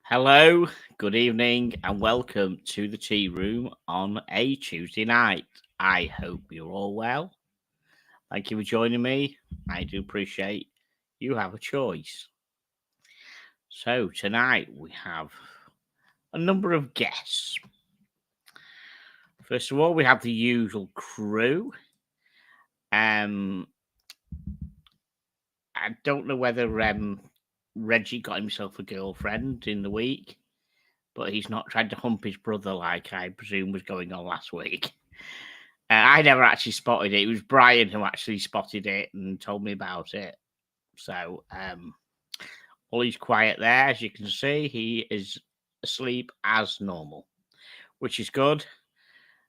Hello, good evening, and welcome to the tea room on a Tuesday night. I hope you're all well. Thank you for joining me. I do appreciate you have a choice. So, tonight we have a number of guests. First of all, we have the usual crew. I don't know whether Reggie got himself a girlfriend in the week, but he's not tried to hump his brother like I presume was going on last week. I never actually spotted it. It was Brian who actually spotted it and told me about it. So, Ollie's quiet there. As you can see, he is asleep as normal, which is good.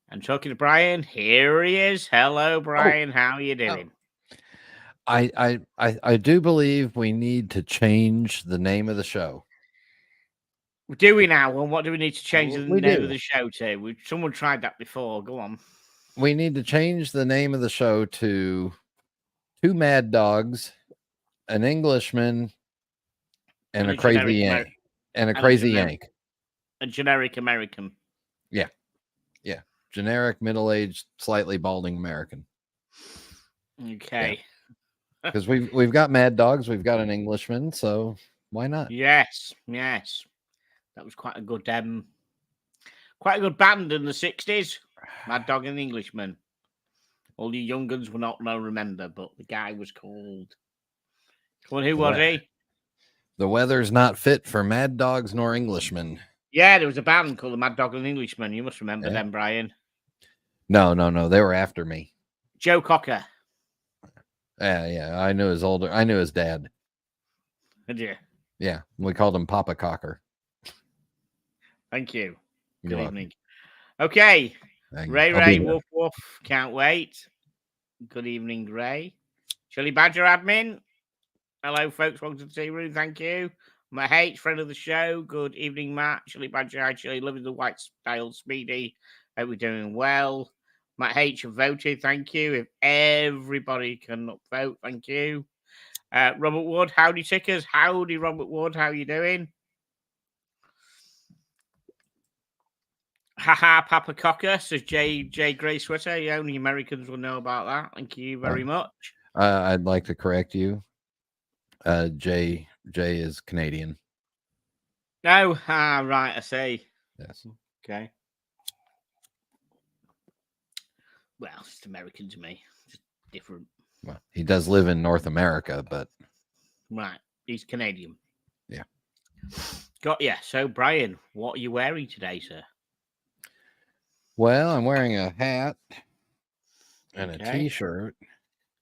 And talking to Brian, here he is. Hello, Brian. How are you doing? I do believe we need to change the name of the show. Do we now? Well, what do we need to change the We name do. of the show to? Someone tried that before. Go on. We need to change the name of the show to Two Mad Dogs, an Englishman, and a crazy Yank. And a crazy Yank. A generic American. Yeah. Yeah. Generic, middle-aged, slightly balding American. Okay. Because we've got Mad Dogs, we've got an Englishman, so why not? Yes. That was quite a good band in the 60s. Mad Dog and Englishman. All you young guns will not remember, but the guy was called. Come on, who was he? The weather's not fit for Mad Dogs nor Englishmen. Yeah, there was a band called the Mad Dog and Englishman. You must remember them, Brian. No. They were after me. Joe Cocker. Yeah. I knew his dad. Did you? Yeah. We called him Papa Cocker. Thank you. Good evening. Okay. Ray, Woof, can't wait. Good evening, Ray. Chili Badger admin. Hello, folks. Welcome to the tea room. Thank you. Matt H, friend of the show. Good evening, Matt. Chili Badger, actually loving the white style Speedy. Hope we're doing well. Matt H have voted. Thank you. If everybody can vote, thank you. Robert Wood, howdy tickers. Howdy, Robert Wood. How you doing? Haha, Papa Cocker, says J Grey Sweater. Yeah, only Americans will know about that. Thank you very much. I'd like to correct you. Jay is Canadian. No, right, I see. Yes. Okay. Well, it's American to me. Just different. Well, he does live in North America, but right, he's Canadian. Yeah. Got ya. So, Brian, what are you wearing today, sir? Well, I'm wearing a hat and a t-shirt.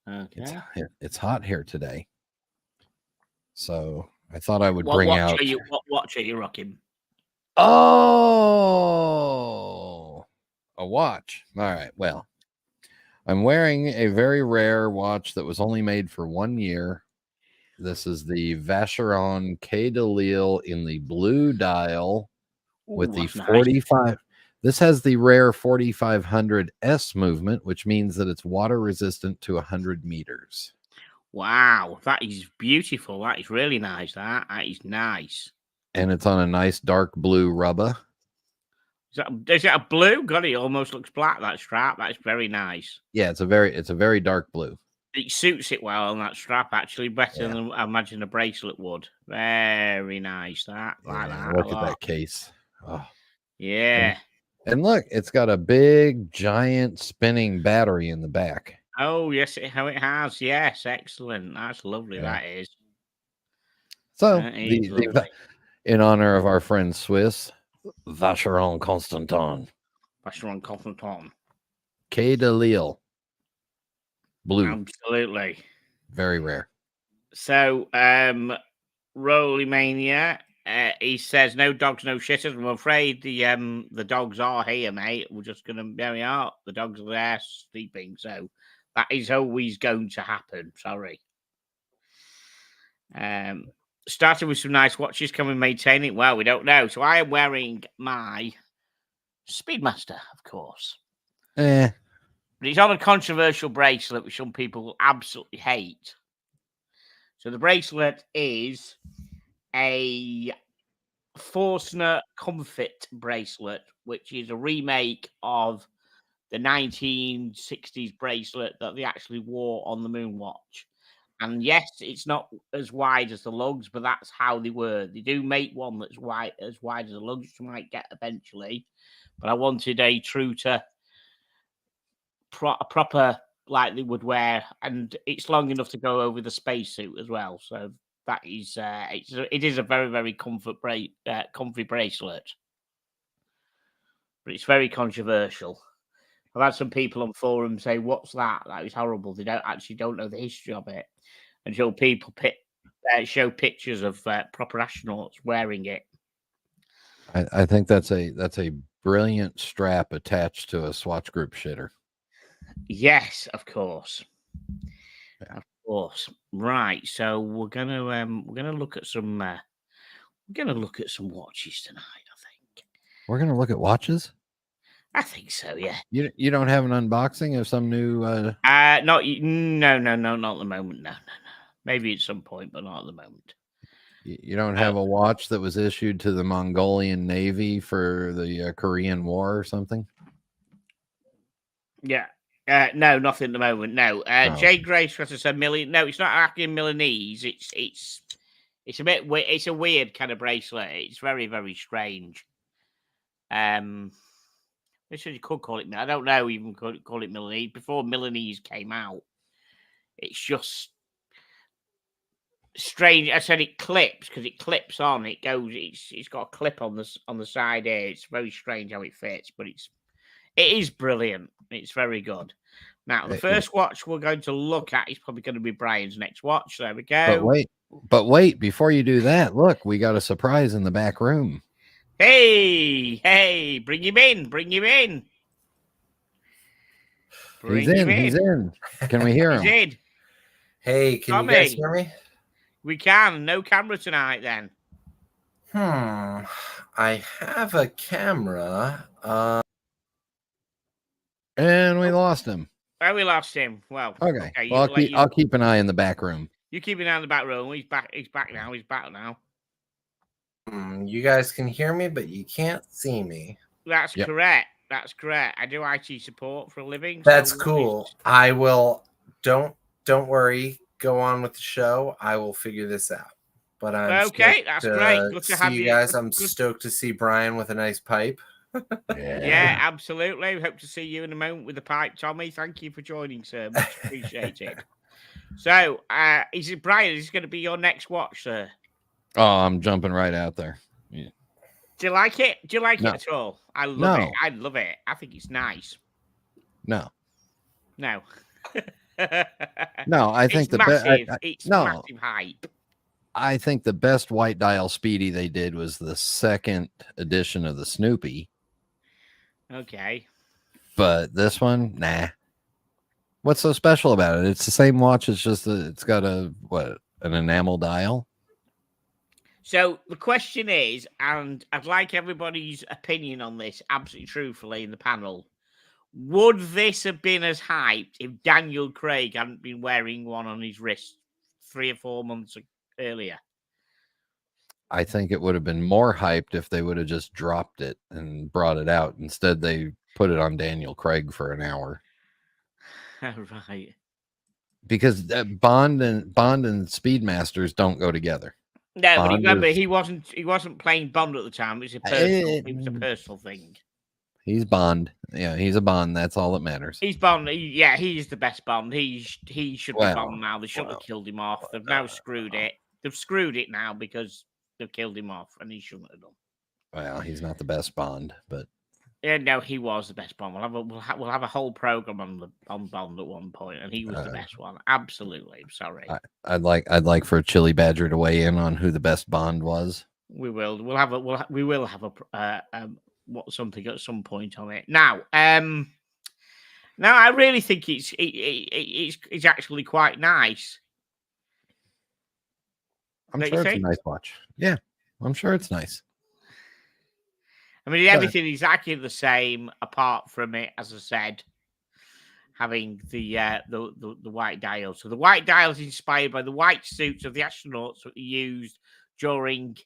Okay. It's hot here today. So I thought I would what bring watch out. What watch are you rocking? Oh, a watch. All right. Well, I'm wearing a very rare watch that was only made for 1 year. This is the Vacheron Quai de Lille in the blue dial with the 45. Nice. This has the rare 4500S movement, which means that it's water resistant to 100 meters. Wow, that is beautiful. That is really nice. That is nice. And it's on a nice dark blue rubber. Is that a blue? God, it almost looks black, that strap. That's very nice. Yeah, it's a very dark blue. It suits it well on that strap, actually, better than I imagine a bracelet would. Very nice. That. Look at that case. Oh. Yeah. And look, it's got a big, giant spinning battery in the back. Oh, yes, it has. Yes, excellent. That's lovely, that is. So, in honor of our friend Swiss, Vacheron Constantin. Quai de Lille. Blue. Absolutely. Very rare. So, Roly Mania, he says, no dogs, no shitters. I'm afraid the dogs are here, mate. We're just going to bury out. The dogs are there sleeping. So, that is always going to happen. Sorry. Started with some nice watches. Can we maintain it? Well, we don't know. So I am wearing my Speedmaster, of course. But it's on a controversial bracelet, which some people absolutely hate. So the bracelet is a Forstner Comfort bracelet, which is a remake of the 1960s bracelet that they actually wore on the Moonwatch. And yes, it's not as wide as the lugs, but that's how they were. They do make one that's as wide as the lugs, which you might get eventually. But I wanted a true to a proper like they would wear, and it's long enough to go over the spacesuit as well. So that is it is a very, very comfy bracelet, but it's very controversial. I've had some people on forums say, "What's that? That is horrible." They don't know the history of it, until people show pictures of proper astronauts wearing it. I think that's a brilliant strap attached to a Swatch Group shitter. Yes, of course. Yeah. Of course. Right. So we're gonna look at some watches tonight, I think. We're gonna look at watches? I think so, yeah. You don't have an unboxing of some new no, not at the moment. No. Maybe at some point, but not at the moment. You don't have a watch that was issued to the Mongolian Navy for the Korean War or something? Yeah. No, nothing at the moment. No. Jay Grace said million. No, it's not actually Milanese. It's a bit. It's a weird kind of bracelet. It's very, very strange. You could call it. I don't know. Even could call it Milanese before Milanese came out. It's just strange. I said it clips because it clips on. It goes. It's got a clip on the side here. It's very strange how it fits, but it is brilliant. It's very good. Now, the first watch we're going to look at is probably going to be Brian's next watch. There we go. But wait, before you do that, look, we got a surprise in the back room. Hey, bring him in. He's in. Can we hear him? He's in. Hey, can you guys hear me? We can. No camera tonight, then. I have a camera. And we lost him. Oh, we lost him. Well, okay. Well, I'll keep an eye in the back room. You keep an eye in the back room. He's back now. You guys can hear me, but you can't see me. That's correct. I do IT support for a living. That's cool. I will. Don't worry. Go on with the show. I will figure this out. But I'm okay. That's great. Good to have you guys. I'm stoked to see Brian with a nice pipe. Yeah, absolutely. Hope to see you in a moment with the pipe, Tommy. Thank you for joining, sir. Much appreciated. So, Brian? Is this going to be your next watch, sir? Oh, I'm jumping right out there. Yeah. Do you like it? Do you like it at all? I love it. I love it. I think it's nice. No. No, I think the best. It's massive hype. I think the best white dial Speedy they did was the second edition of the Snoopy. Okay. But this one, nah. What's so special about it? It's the same watch. It's just it's got an enamel dial. So the question is, and I'd like everybody's opinion on this, absolutely truthfully, in the panel. Would this have been as hyped if Daniel Craig hadn't been wearing one on his wrist 3 or 4 months earlier? I think it would have been more hyped if they would have just dropped it and brought it out. Instead, they put it on Daniel Craig for an hour. Right. Because Bond and Speedmasters don't go together. No, Bond, but remember, he wasn't playing Bond at the time. It was a personal thing. He's Bond. Yeah, he's a Bond. That's all that matters. He's Bond. He's the best Bond. He should be Bond now. They shouldn't have killed him off. They've now screwed it. They've screwed it now because they've killed him off, and he shouldn't have done. Well, he's not the best Bond, but yeah, no, he was the best Bond. We'll have a whole program on Bond at one point, and he was the best one. Absolutely. I'm sorry. I'd like for Chili Badger to weigh in on who the best Bond was. We will. We will have something at some point on it. Now, I really think it's actually quite nice. I'm sure it's a nice watch. Yeah, I'm sure it's nice. I mean, everything is exactly the same, apart from it, as I said, having the white dial. So the white dial is inspired by the white suits of the astronauts that they used during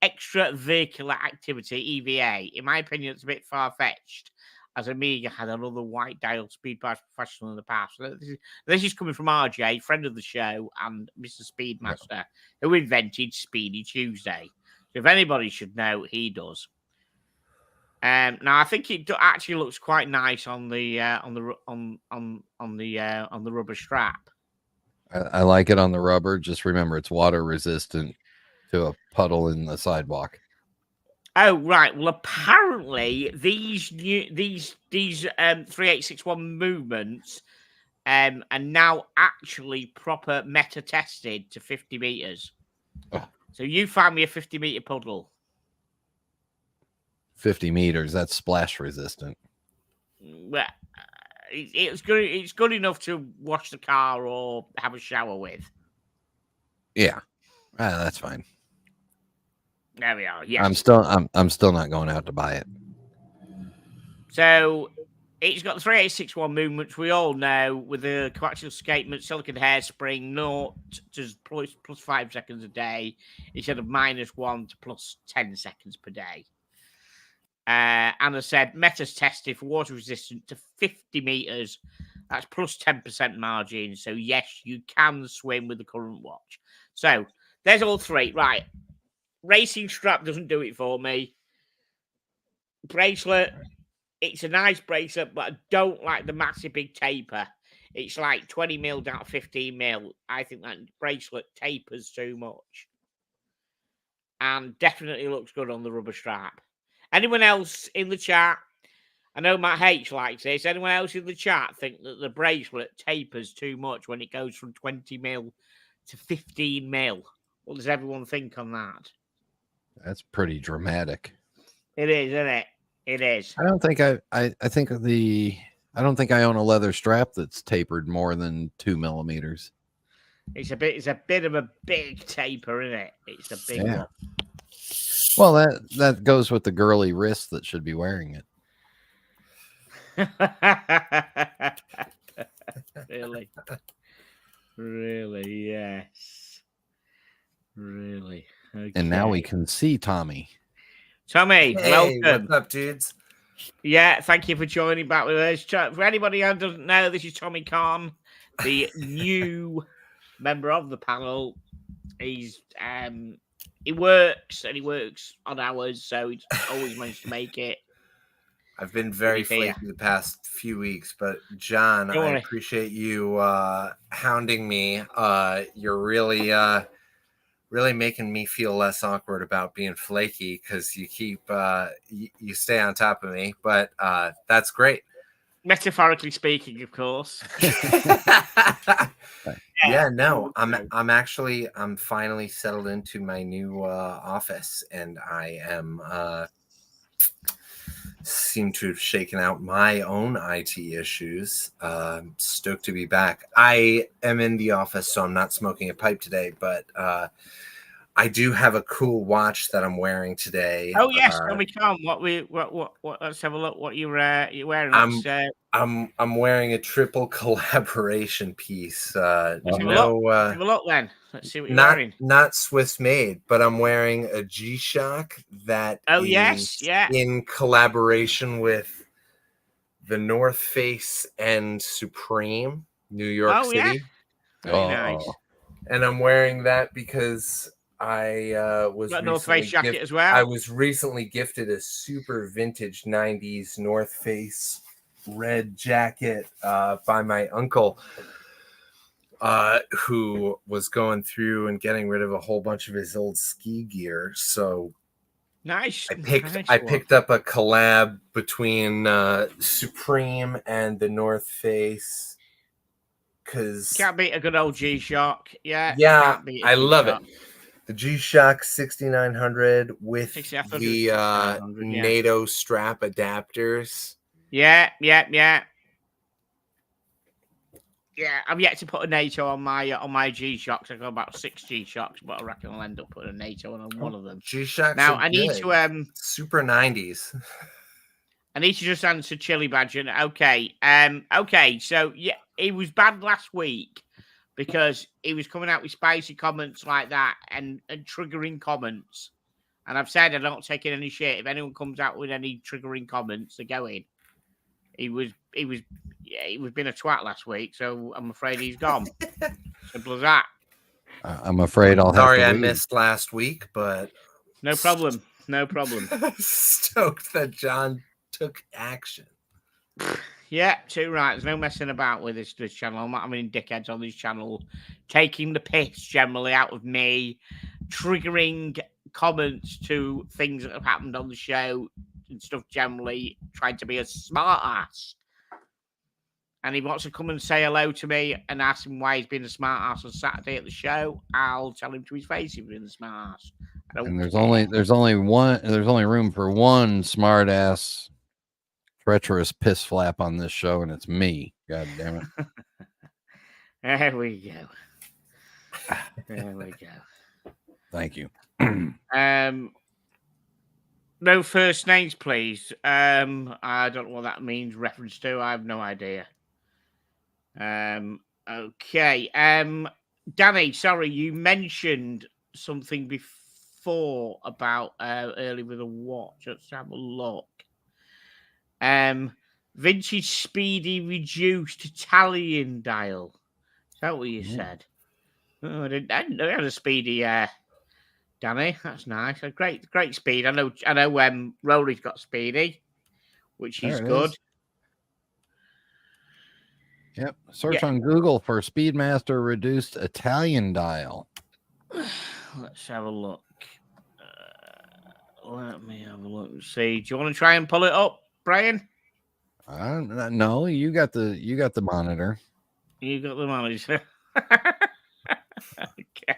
extravehicular activity (EVA). In my opinion, it's a bit far fetched, as Amiga had another white dial speed pass professional in the past. So this is coming from RJ, friend of the show, and Mr. Speedmaster, who invented Speedy Tuesday. So if anybody should know, he does. Now I think it actually looks quite nice on the rubber strap. I like it on the rubber. Just remember, it's water resistant to a puddle in the sidewalk. Oh right. Well, apparently these 3861 movements are now actually proper meta tested to 50 meters. Oh. So you found me a 50-meter puddle. 50 meters. That's splash resistant. Well, it's good enough to wash the car or have a shower with. Yeah, that's fine. There we are. Yes, I'm still not going out to buy it. So it's got the 3861 movements. We all know with the coaxial escapement, silicon hairspring, 0 to plus 5 seconds a day instead of -1 to plus 10 seconds per day. Anna said, Meta's tested for water resistant to 50 meters. That's plus 10% margin. So, yes, you can swim with the current watch. So, there's all three. Right. Racing strap doesn't do it for me. Bracelet, it's a nice bracelet, but I don't like the massive big taper. It's like 20 mil down to 15 mil. I think that bracelet tapers too much. And definitely looks good on the rubber strap. Anyone else in the chat? I know Matt H likes this. Anyone else in the chat think that the bracelet tapers too much when it goes from 20 mil to 15 mil? What does everyone think on that? That's pretty dramatic. It is, isn't it? It is. I don't think I don't think I own a leather strap that's tapered more than 2 millimeters. It's a bit of a big taper, isn't it? It's a big one. Well, that goes with the girly wrist that should be wearing it. Really, yes. Really. Okay. And now we can see Tommy. Tommy, hey, welcome. What's up, dudes? Yeah, thank you for joining back with us. For anybody who doesn't know, this is Tommy Khan, the new member of the panel. He's he works on hours, so he's always managed to make it. I've been very flaky the past few weeks, but John, I appreciate you hounding me. You're really making me feel less awkward about being flaky because you keep you stay on top of me. But that's great. Metaphorically speaking, of course. Yeah, no, I'm finally settled into my new office, and I am seem to have shaken out my own IT issues. Stoked to be back. I am in the office, so I'm not smoking a pipe today, but I do have a cool watch that I'm wearing today. Oh yes, we come. What? Let's have a look. What you're wearing? I'm wearing a triple collaboration piece. Have a look then. Let's see what you're wearing. Not Swiss made, but I'm wearing a G-Shock that is in collaboration with the North Face and Supreme, New York City. Yeah. Very nice. And I'm wearing that because I was North Face jacket as well. I was recently gifted a super vintage 90s North Face red jacket by my uncle, who was going through and getting rid of a whole bunch of his old ski gear. So nice. I picked up a collab between Supreme and the North Face because can't beat a good old G-Shock. Yeah, I love it. The G-Shock 6900 with the NATO strap adapters. Yeah. I've yet to put a NATO on my G-Shocks. I've got about 6 G-Shocks, but I reckon I'll end up putting a NATO on one of them. G-Shocks. Now I need to super 90s. I need to just answer Chili Badger. Okay. So yeah, it was bad last week because he was coming out with spicy comments like that and triggering comments And I've said I'm not taking any shit. If anyone comes out with any triggering comments, they're going. He was being a twat last week, so I'm afraid he's gone. Simple as that. I'm afraid I'll have to Sorry I missed last week, but no problem. No problem. Stoked that John took action. Yeah, too right. There's no messing about with this channel. I'm not having any dickheads on this channel taking the piss generally out of me, triggering comments to things that have happened on the show and stuff generally, trying to be a smart ass. And he wants to come and say hello to me and ask him why he's been a smart ass on Saturday at the show. I'll tell him to his face he's been a smart ass. And there's only room for one smart ass treacherous piss flap on this show, and it's me. God damn it. There we go. There we go. Thank you. No first names, please. I don't know what that means. Reference to. I have no idea. Okay. Danny, sorry, you mentioned something before about early with a watch. Let's have a look. Vintage Speedy reduced Italian dial. Is that what you said? Oh, I didn't know it had a Speedy. Danny, that's nice. A great speed. I know. Rory's got Speedy, which is good. Yep. Search on Google for Speedmaster reduced Italian dial. Let's have a look. Let me have a look and see. Do you want to try and pull it up, Brian? No, you got the monitor. You got the monitor. Okay.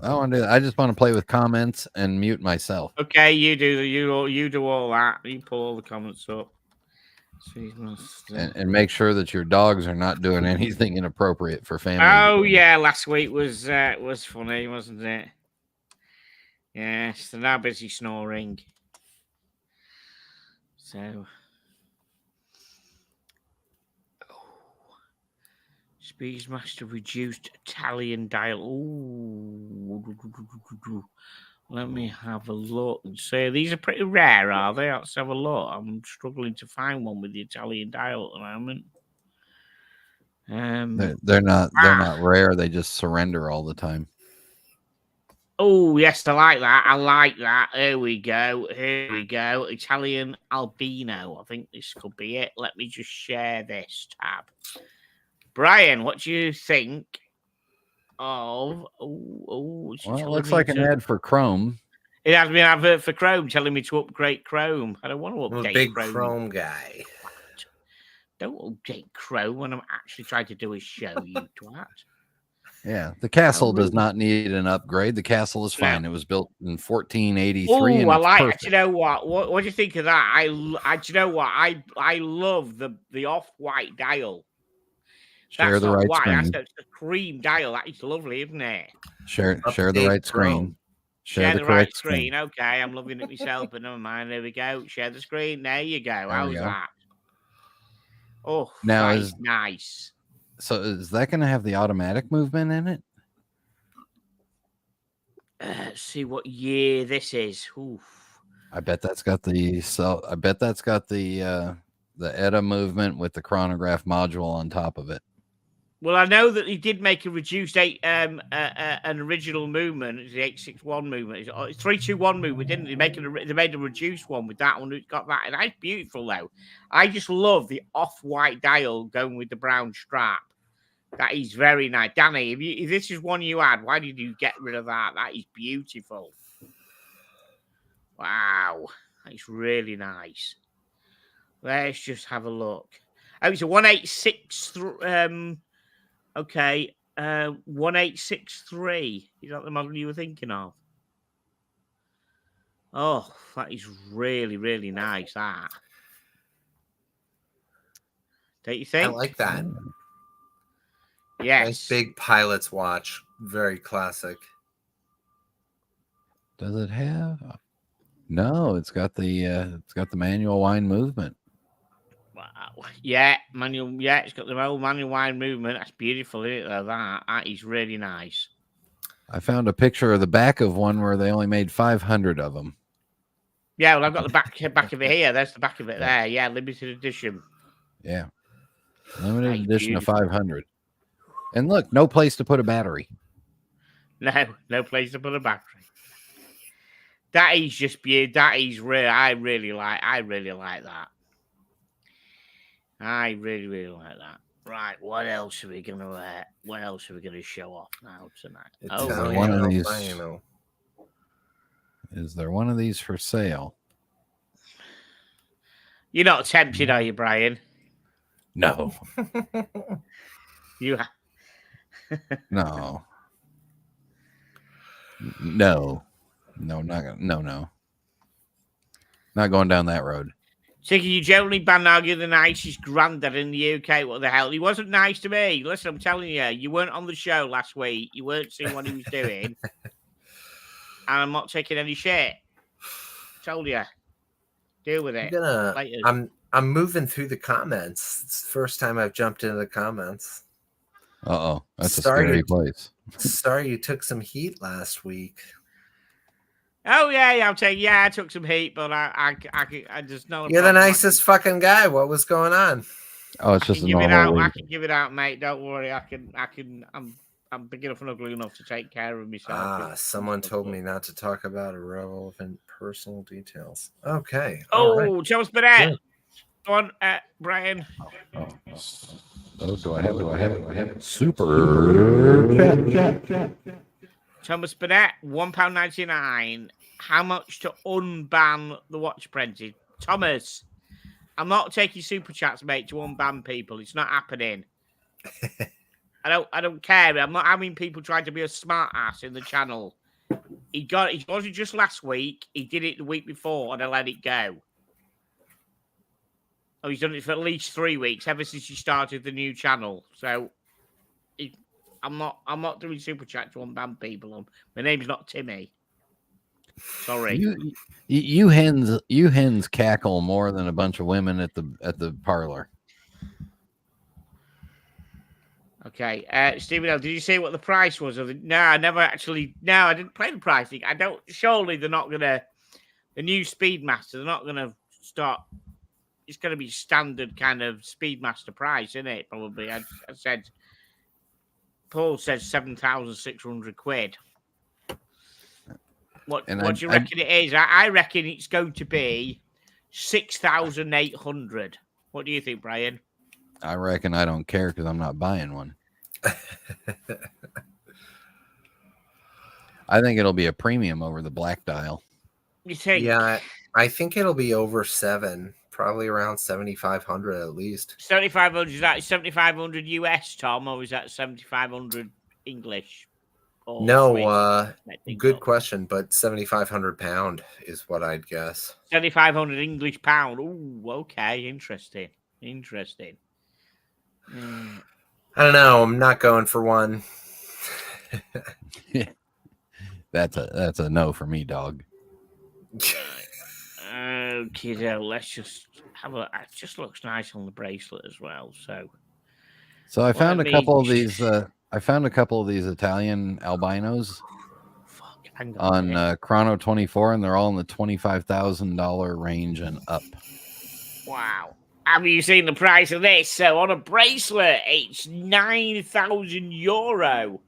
I want to do that. I just want to play with comments and mute myself. Okay, you do all that. You pull all the comments up. And make sure that your dogs are not doing anything inappropriate for family. Oh yeah, last week was funny, wasn't it? Yes, they're now busy snoring. So, Speedmaster reduced Italian dial. Ooh. Let me have a look and say these are pretty rare, are they? Let's have a look. I'm struggling to find one with the Italian dial at the moment. They're not rare. They just surrender all the time. Oh yes, I like that. Here we go. Italian albino. I think this could be it. Let me just share this tab. Brian, what do you think? Well, it looks like an ad for Chrome. It has been an advert for Chrome telling me to upgrade Chrome. I don't want to update I'm a big Chrome guy. What? Don't update Chrome when I'm actually trying to do a show, you twat. Yeah, the castle does not need an upgrade. The castle is fine. It was built in 1483. Oh, I like perfect. it. You know what? What do you think of that? Do you know what? I love the off-white dial. Share the right screen. That's the cream dial. That is lovely, isn't it? Share the right screen. Share the right screen. Okay, I'm loving it myself, but never mind. There we go. Share the screen. There you go. How's that? Oh, now that is nice. So is that going to have the automatic movement in it? Let's see what year this is. Oof. I bet that's got the ETA movement with the chronograph module on top of it. Well, I know that he did make a reduced an original movement. It's the 861 movement. It's 321 movement, didn't they? They made a reduced one with that one. It's got that, and that's beautiful though. I just love the off-white dial going with the brown strap. That is very nice, Danny. If this is one you had, why did you get rid of that? That is beautiful. Wow, that's really nice. Let's just have a look. Oh, it's a 186. Okay, 1863. Is that the model you were thinking of? Oh, that is really, really nice. That. Don't you think? I like that. Yes. Nice big pilot's watch. Very classic. Does it have? No, it's got the manual wind movement. Wow. Yeah, manual. Yeah, it's got the whole manual wind movement. That's beautiful, isn't it? That is really nice. I found a picture of the back of one where they only made 500 of them. Yeah, well, I've got the back of it here. There's the back of it there. Yeah, limited edition. Yeah. Limited edition of 500. And look, no place to put a battery. No place to put a battery. That is just beautiful. That is real. I really like that. I really, really like that. Right, what else are we gonna what else are we gonna show off now tonight? One of these. Is there one of these for sale? You're not tempted, are you, Brian? No. You No. No. No, not gonna, no. Not going down that road. Tiki, you generally argue the nicest granddad in the UK. What the hell? He wasn't nice to me. Listen, I'm telling you, you weren't on the show last week. You weren't seeing what he was doing. And I'm not taking any shit. Told you. Deal with it. I'm moving through the comments. It's the first time I've jumped into the comments. Uh-oh. That's a scary place. Sorry you took some heat last week. Oh yeah, I'll tell you. Yeah, I took some heat, but I just know. You're the nicest fucking guy. What was going on? Oh, it's just a normal week. I can give it out, mate. Don't worry. I'm big enough and ugly enough to take care of myself. Someone told me not to talk about irrelevant personal details. Okay. Oh, Thomas Burnett. Go on, Brian. Oh, do I have it? Super chat. Thomas Burnett, £1.99. How much to unban the Watch Apprentice? Thomas, I'm not taking super chats, mate, to unban people. It's not happening. I don't care. I'm not having people trying to be a smart ass in the channel. He wasn't just last week. He did it the week before, and I let it go. Oh, he's done it for at least 3 weeks, ever since he started the new channel. So I'm not doing super chat to unban people. My name's not Timmy. Sorry. You hens cackle more than a bunch of women at the parlor. Okay, Stephen L, did you say what the price was? No, I never actually. No, I didn't play the pricing. I don't. Surely they're not gonna. The new Speedmaster, they're not gonna start. It's gonna be standard kind of Speedmaster price, isn't it? Probably. I said. Paul says 7,600 quid. What do you reckon it is? I reckon it's going to be 6,800. What do you think, Brian? I reckon I don't care because I'm not buying one. I think it'll be a premium over the black dial. You think? Yeah, I think it'll be over 7. Probably around 7,500 at least. 7,500, is that 7,500 US, Tom, or is that 7,500 English? No, good question, but 7,500 pound is what I'd guess. 7,500 English pound. Oh, okay, interesting. I don't know. I'm not going for one. That's a no for me, dog. Okay, let's just have a. It just looks nice on the bracelet as well. So I found a couple of these. I found a couple of these Italian albinos on Chrono 24, and they're all in the $25,000 range and up. Wow! Have you seen the price of this? So on a bracelet, it's €9,000.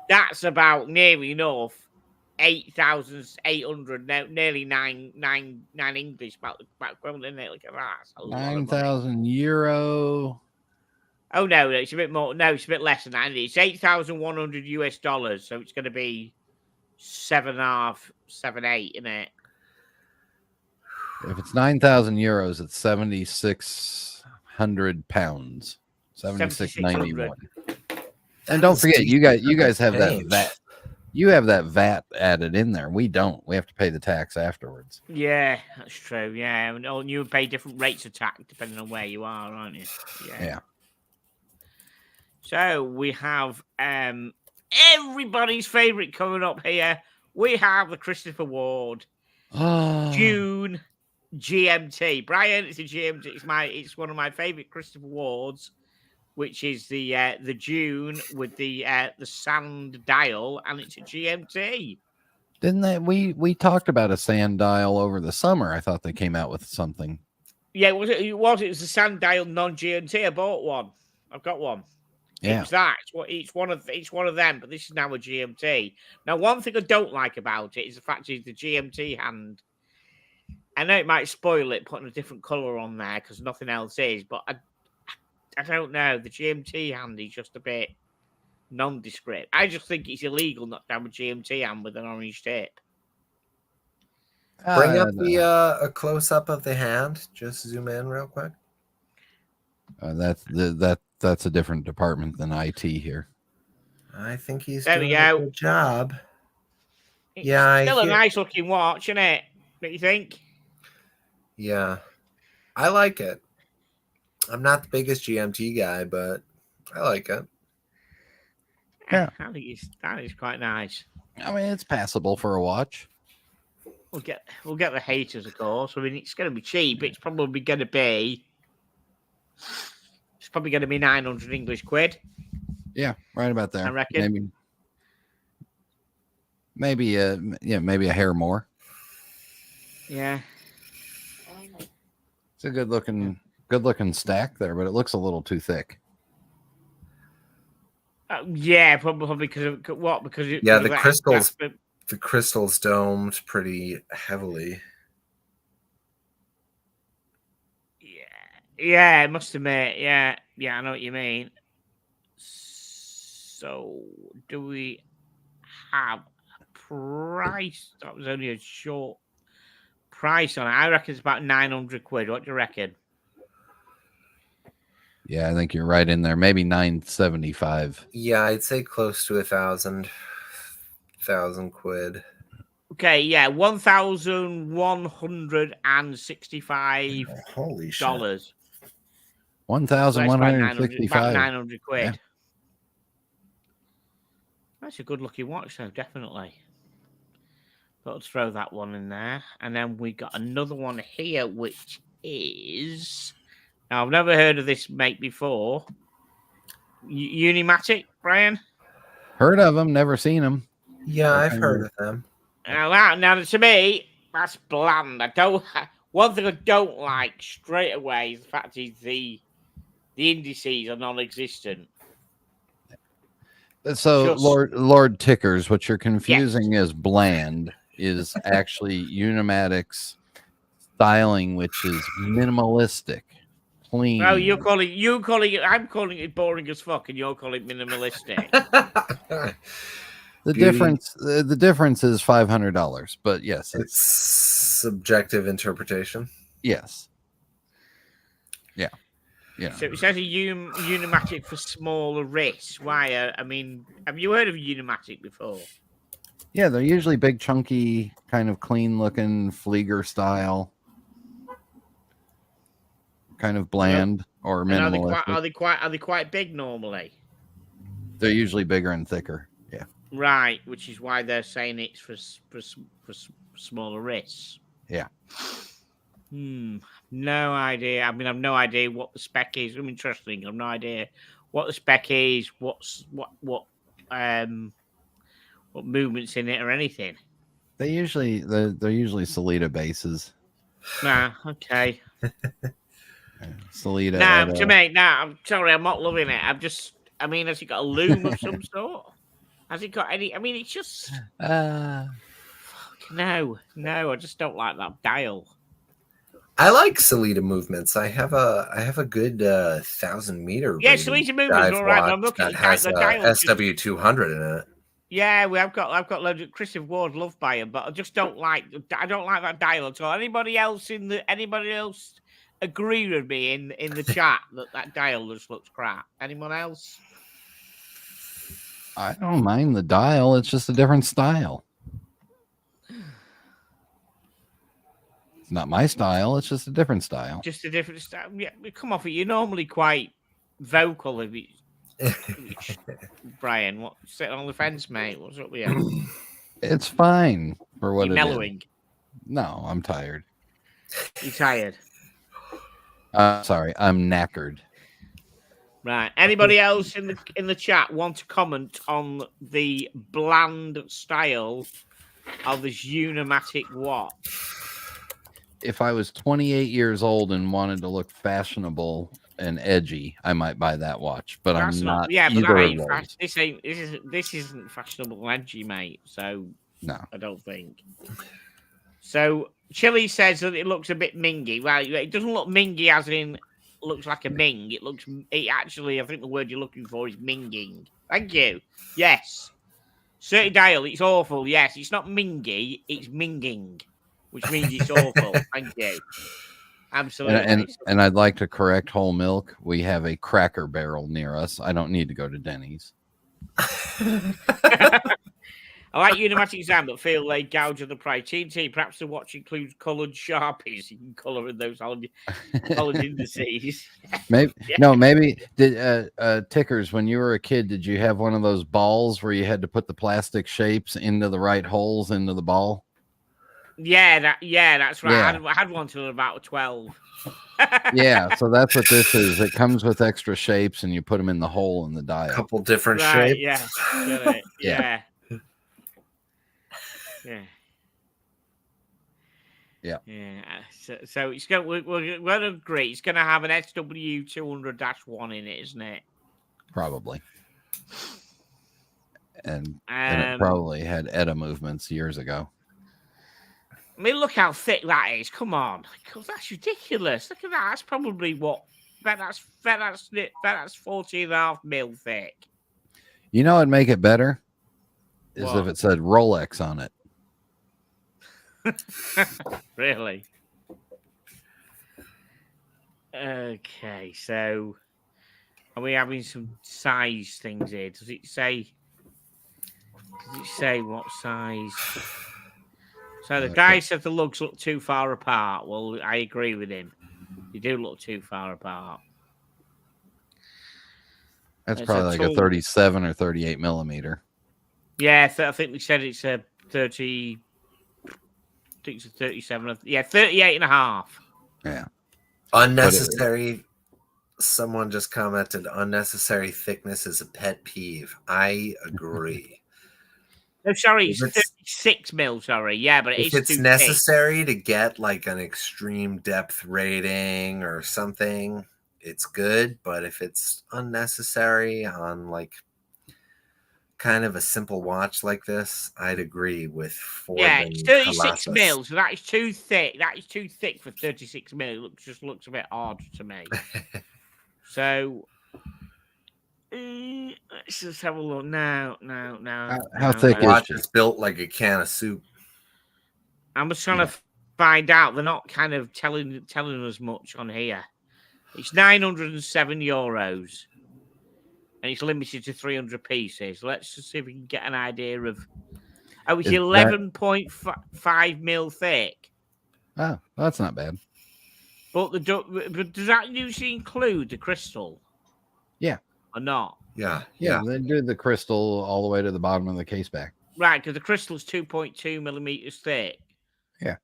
That's about nearly enough. 8,800 now, nearly nine English, about equivalent, isn't it? Look at that. 9,000 euro. Oh no, it's a bit more. No, it's a bit less than that. It's $8,100 US. So it's going to be 7.5, 7.8, isn't it? If it's 9,000 euros, it's 7,600 pounds. 7,691. And don't forget, you guys have that VAT. You have that VAT added in there. We don't. We have to pay the tax afterwards. Yeah, that's true. Yeah, and you pay different rates of tax depending on where you are, aren't you? Yeah. So we have everybody's favorite coming up here. We have the Christopher Ward June GMT. Brian, it's a GMT. It's one of my favorite Christopher Wards. which is the Dune with the sand dial, and it's a GMT. Didn't they? We talked about a sand dial over the summer. I thought they came out with something. Yeah, it was a sand dial non-GMT. I bought one. I've got one. Yeah. It's that. It's one of them, but this is now a GMT. Now, one thing I don't like about it is the fact it's the GMT hand. I know it might spoil it putting a different colour on there because nothing else is, but I don't know. The GMT hand is just a bit nondescript. I just think it's illegal not to have a GMT hand with an orange tip. Bring up a close up of the hand. Just zoom in real quick. That's a different department than IT here. I think he's doing a good job. It's still a nice looking watch, isn't it? Don't you think? Yeah, I like it. I'm not the biggest GMT guy, but I like it. Yeah, I think that is quite nice. I mean, it's passable for a watch. We'll get the haters, of course. I mean, it's going to be cheap. It's probably going to be 900 English quid. Yeah, right about there. I reckon. Maybe a hair more. Yeah. It's a good looking stack there, but it looks a little too thick. Yeah, probably because of what? Because the crystal's domed pretty heavily. Yeah, I must admit. Yeah, I know what you mean. So, do we have a price? That was only a short price on it. I reckon it's about 900 quid. What do you reckon? Yeah, I think you're right in there. Maybe 975. Yeah, I'd say close to 1,000 quid. Okay, yeah, $1,165. Holy shit! $1,165. 900 quid. Yeah. That's a good looking watch, though, definitely. But let's throw that one in there, and then we got another one here, which is. Now, I've never heard of this make before. Unimatic, Brian? Heard of them, never seen them. Yeah, I've heard of them. Now, to me, that's bland. One thing I don't like straight away is the fact is the indices are non-existent. So, Lord Tickers, what you're confusing is bland is actually Unimatic's styling, which is minimalistic. Clean. Oh, I'm calling it boring as fuck, and you're calling it minimalistic. The difference is $500, but yes, it's subjective interpretation. Yes. Yeah. Yeah. So it says a Unimatic for smaller wrists. Why? I mean, have you heard of Unimatic before? Yeah, they're usually big, chunky, kind of clean-looking Flieger style. Kind of bland or minimal. Are they quite big normally? They're usually bigger and thicker. Yeah. Right, which is why they're saying it's for smaller wrists. Yeah. No idea. I mean, I've no idea what the spec is. I'm interesting. I've no idea what the spec is. What movements in it or anything. They're usually Sellita bases. Nah. Okay. Sellita. I'm sorry, I'm not loving it. has it got a loom of some sort? Has it got any? I mean, it's just. No, I just don't like that dial. I like Sellita movements. I have a good 1,000 meter. Yeah, Sellita movements all right. I'm looking at the dial SW200 in it. Yeah, I've got loads of Christopher Ward loved by him, but I just don't like that dial at all. Anybody else agree with me in the chat that dial just looks crap? Anyone else? I don't mind the dial. It's just a different style. It's not my style. It's just a different style. Just a different style. Yeah, come off it. You're normally quite vocal. Brian, what? Sitting on the fence, mate. What's up with you? It's fine for what You're mellowing. Is. No, I'm tired. You tired? Sorry, I'm knackered. Right. Anybody else in the chat want to comment on the bland style of this Unimatic watch? If I was 28 years old and wanted to look fashionable and edgy, I might buy that watch. But That's I'm not. Yeah, but either that ain't of those. This isn't fashionable and edgy, mate. So no, I don't think. So Chili says that it looks a bit mingy. Well, it doesn't look mingy as in looks like a ming. It actually, I think the word you're looking for is minging. Thank you. Yes. 30 dial, it's awful. Yes, it's not mingy, it's minging, which means it's awful. Thank you. Absolutely. And I'd like to correct Whole Milk. We have a Cracker Barrel near us. I don't need to go to Denny's. I like Unimatic Zam, but feel they gouge of the price. TNT, perhaps the watch includes coloured Sharpies. You can colour in those coloured indices. Maybe maybe did Tickers, when you were a kid, did you have one of those balls where you had to put the plastic shapes into the right holes into the ball? Yeah, that's right. Yeah. I had one till about 12. Yeah, so that's what this is. It comes with extra shapes, and you put them in the hole in the dial. A couple different shapes. Yeah, get it. Yeah. So it's going. We're going to agree. It's going to have an SW 200-1 in it, isn't it? Probably. And it probably had ETA movements years ago. I mean, look how thick that is. Come on, that's ridiculous. Look at that. That's probably what. That's 14.5 mil thick. You know what'd make it better? Is if it said Rolex on it. Really? Okay, so are we having some size things here? Does it say what size? So the guy said the lugs look too far apart. Well, I agree with him. They do look too far apart. That's probably like a 37 or 38 millimeter. Yeah, I think they said it's a 30. I think it's a 37. Yeah, 38.5. Yeah. Unnecessary. Someone just commented, unnecessary thickness is a pet peeve. I agree. No, sorry, it's 36 mil. Sorry, yeah, but if it's necessary to get like an extreme depth rating or something, it's good. But if it's unnecessary on like kind of a simple watch like this, I'd agree with Ford. Yeah, it's 36 mil, so that is too thick. That is too thick for 36 mil. It just looks a bit odd to me. So let's just have a look. No. How thick is watch? It's built like a can of soup. I'm just trying to find out. They're not kind of telling us much on here. It's €907. And it's limited to 300 pieces. Let's just see if we can get an idea of. Oh, it's 11.5 mil thick. Oh, that's not bad. But does that usually include the crystal? Yeah. Or not? Yeah. They do the crystal all the way to the bottom of the case back. Right, because the crystal's 2.2 millimeters thick. Yeah.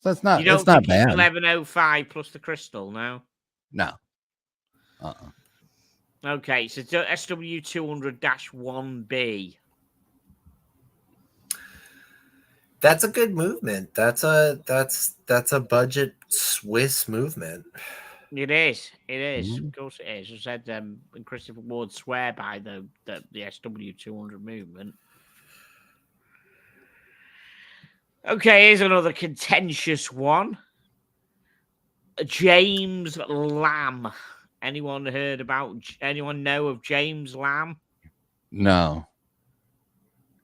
So it's not. You don't it's not think bad. It's 1105 plus the crystal, no? No. Okay, so SW 200-1B. That's a good movement. That's a budget Swiss movement. It is. Mm-hmm. Of course it is. I said and Christopher Ward swear by the SW 200 movement. Okay, here's another contentious one. James Lamb. Anyone know of James Lamb? No.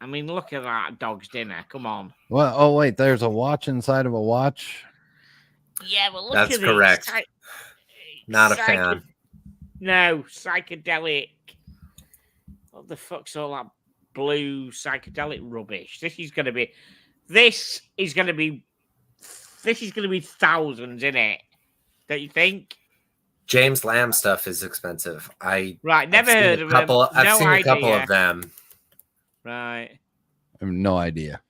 I mean, look at that dog's dinner. Come on. Well, oh wait, there's a watch inside of a watch. Yeah, but look at it. That's correct. Not a fan. No, psychedelic. What the fuck's all that blue psychedelic rubbish? This is gonna be thousands in it. Don't you think? James Lamb stuff is expensive. Never heard of him. I've seen a couple of them. Right. I have no idea.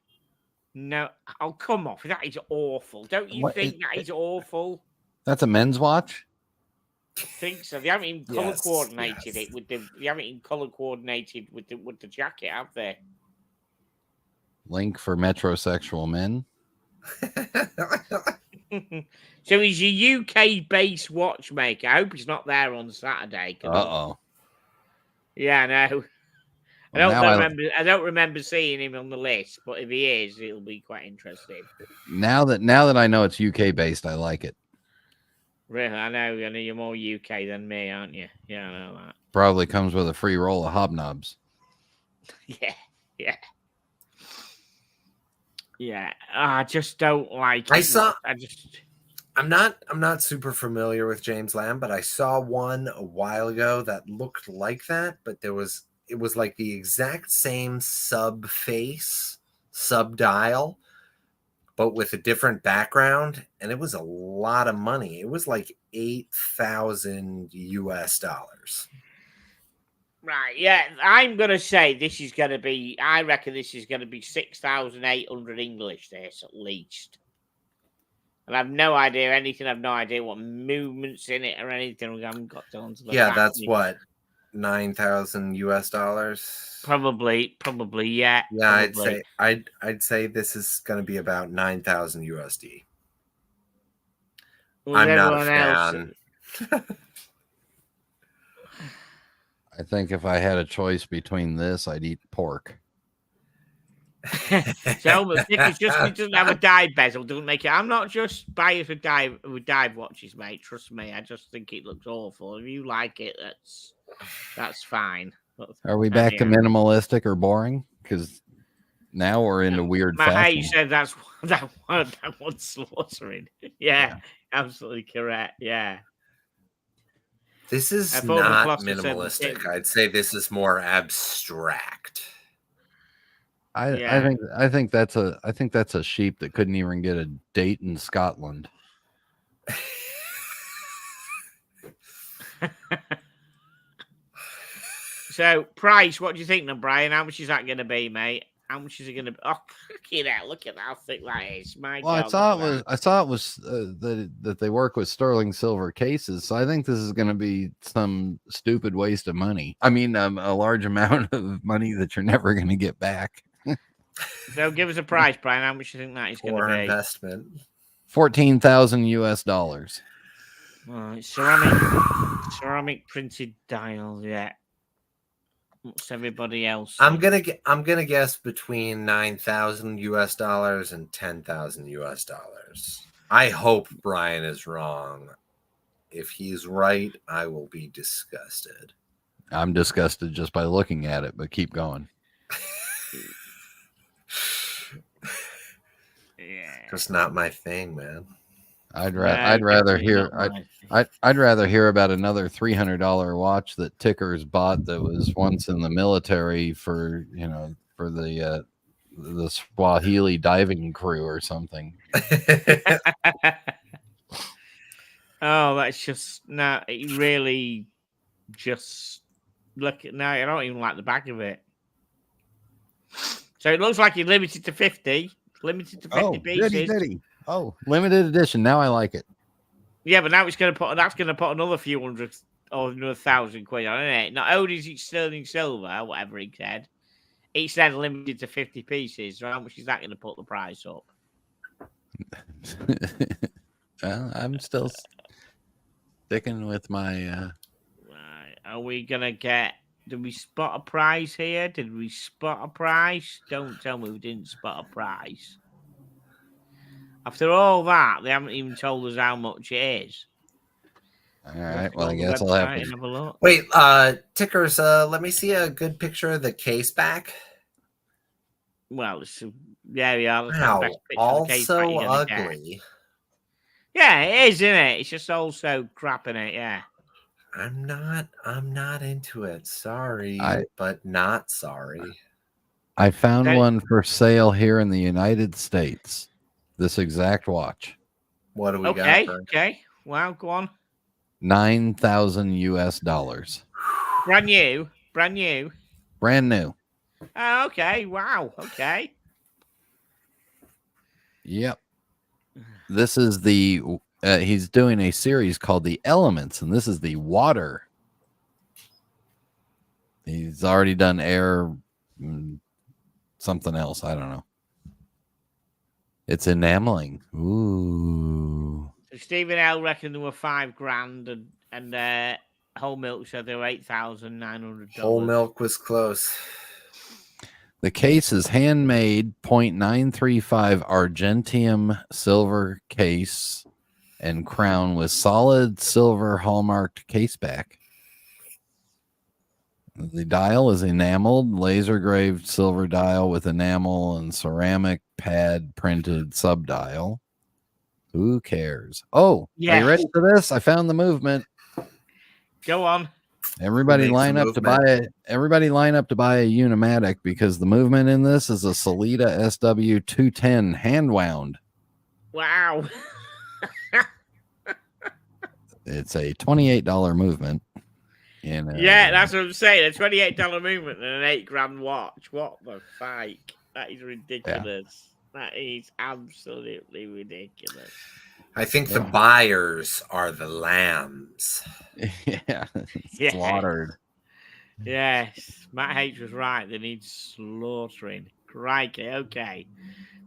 No. Oh, come off. That is awful. Don't you think that is awful? That's a men's watch? think so. They haven't even color coordinated it with the. They haven't even color coordinated with the jacket, have they? Link for metrosexual men. So he's a UK-based watchmaker. I hope he's not there on Saturday. Uh-oh. Yeah, I know. I don't remember seeing him on the list, but if he is, it'll be quite interesting. Now that I know it's UK-based, I like it. Really, I know you're more UK than me, aren't you? Yeah, I know that. Probably comes with a free roll of hobnobs. Yeah. I just don't like it. I'm not super familiar with James Lamb, but I saw one a while ago that looked like that, but it was like the exact same sub dial, but with a different background, and it was a lot of money. It was like $8,000 US. Right, yeah, I'm gonna say this is gonna be. I reckon this is gonna be 6,800 English. This at least, and I've no idea anything. I've no idea what movements in it or anything. We haven't got down to the. Yeah, that's what, $9,000 US. Probably, yeah. Yeah, probably. I'd say this is gonna be about 9,000 USD. Was I'm not a fan. I think if I had a choice between this, I'd eat pork. So it doesn't have a dive bezel, doesn't make it. I'm not just biased with dive watches, mate. Trust me, I just think it looks awful. If you like it, that's fine. But, are we back to minimalistic or boring? Because now we're into weird fashion. You said that one's slaughtering. Yeah, absolutely correct. Yeah. This is not minimalistic. I'd say this is more abstract. I think that's a sheep that couldn't even get a date in Scotland. So price, what do you think, then, Brian? How much is that going to be, mate? How much is it going to be? Oh, look at how thick that is. I saw it was that they work with sterling silver cases. So I think this is going to be some stupid waste of money. I mean, a large amount of money that you're never going to get back. So give us a price, Brian. How much do you think that is going to be? Investment. $14,000 US. Ceramic printed dial. Yeah. What's everybody else? I'm gonna guess between $9,000 US and $10,000 US. I hope Brian is wrong. If he's right, I will be disgusted. I'm disgusted just by looking at it, but keep going. Yeah, just not my thing, man. I'd rather hear about another $300 watch that Tickers bought that was once in the military for the Swahili diving crew or something. Oh, that's just no. It really just look at now. I don't even like the back of it. So it looks like you're limited to 50. Limited to 50 pieces. Goody. Oh, limited edition. Now I like it. Yeah, but now that's going to put another few hundred or another 1,000 quid on it. Not only is it sterling silver, whatever he said, it's then limited to 50 pieces. So how much is that going to put the price up? Well, I'm still sticking with my. Right. Are we gonna get? Did we spot a price here? Did we spot a price? Don't tell me we didn't spot a price. After all that, they haven't even told us how much it is. All right. Well, I guess I'll have to have a look. Wait, Tickers, let me see a good picture of the case back. Well, there we are. Wow, also ugly. Yeah, it is, isn't it? It's just also crap in it, yeah. I'm not into it. Sorry, but not sorry. I found one for sale here in the United States. This exact watch. What do we got? Okay. Wow, go on. $9,000 US. Brand new. Brand new. Oh, okay. Wow. Okay. Yep. This is the he's doing a series called The Elements, and this is the water. He's already done air, something else. I don't know. It's enameling. Ooh. So Stephen L. reckoned there were $5,000, and Whole Milk said there were $8,900. Whole Milk was close. The case is handmade 0.935 argentium silver case and crown with solid silver hallmarked case back. The dial is enameled, laser graved silver dial with enamel and ceramic pad printed subdial. Who cares? Oh, yeah. Are you ready for this? I found the movement. Go on. Everybody line up to buy it. Everybody line up to buy a Unimatic because the movement in this is a Sellita SW210 hand wound. Wow. It's a $28 movement. Yeah, that's what I'm saying. A $28 movement and an $8,000 watch. What the fuck? That is ridiculous. Yeah. That is absolutely ridiculous. I think the buyers are the lambs. Yeah, slaughtered. Yes, Matt H was right. They need slaughtering. Crikey. Okay.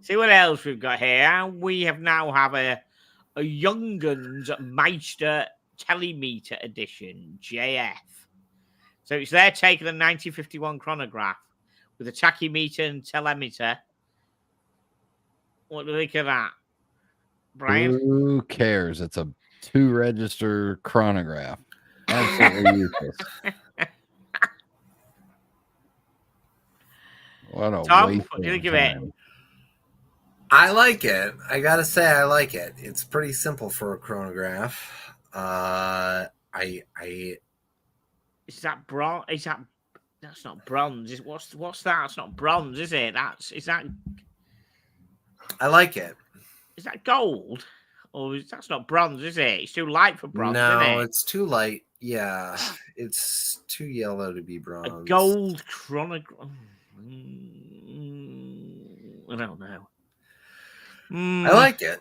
See what else we've got here. We now have a Younguns Meister Telemeter Edition JF. So it's their take of the 1951 chronograph with a tachymeter and telemeter. What do you think of that, Brian? Who cares? It's a 2-register chronograph. Absolutely useless. What a Tom, waste what do you think of it? I like it. I gotta say, I like it. It's pretty simple for a chronograph. Is that bronze? That's not bronze? What's that? It's not bronze, is it? Is that? I like it. Is that gold? Or that's not bronze, is it? It's too light for bronze. No, isn't it? It's too light. Yeah, it's too yellow to be bronze. A gold chronograph. I don't know. I like it.